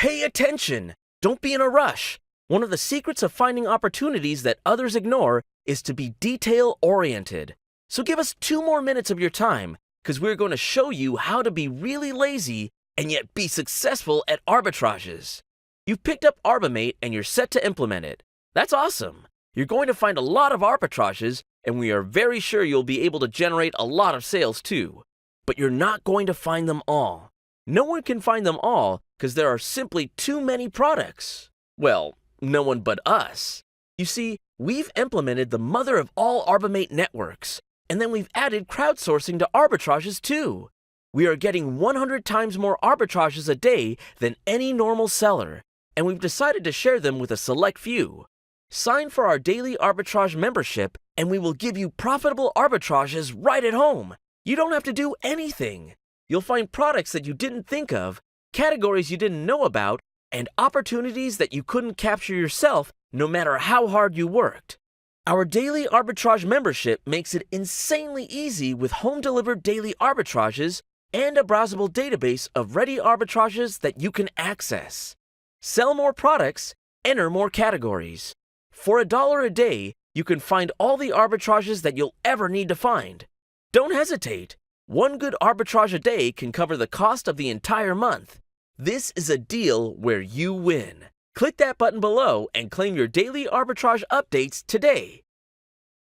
Pay attention! Don't be in a rush. One of the secrets of finding opportunities that others ignore is to be detail-oriented. So give us 2 more minutes of your time, because we're going to show you how to be really lazy and yet be successful at arbitrages. You've picked up Arbimate and you're set to implement it. That's awesome. You're going to find a lot of arbitrages, and we are very sure you'll be able to generate a lot of sales too. But you're not going to find them all. No one can find them all because there are simply too many products. Well, no one but us. You see, we've implemented the mother of all Arbimate networks, and then we've added crowdsourcing to arbitrages too. We are getting 100 times more arbitrages a day than any normal seller, and we've decided to share them with a select few. Sign for our daily arbitrage membership, and we will give you profitable arbitrages right at home. You don't have to do anything. You'll find products that you didn't think of, categories you didn't know about, and opportunities that you couldn't capture yourself no matter how hard you worked. Our daily arbitrage membership makes it insanely easy with home-delivered daily arbitrages and a browsable database of ready arbitrages that you can access. Sell more products, enter more categories. For $1 a day, you can find all the arbitrages that you'll ever need to find. Don't hesitate. One good arbitrage a day can cover the cost of the entire month. This is a deal where you win. Click that button below and claim your daily arbitrage updates today.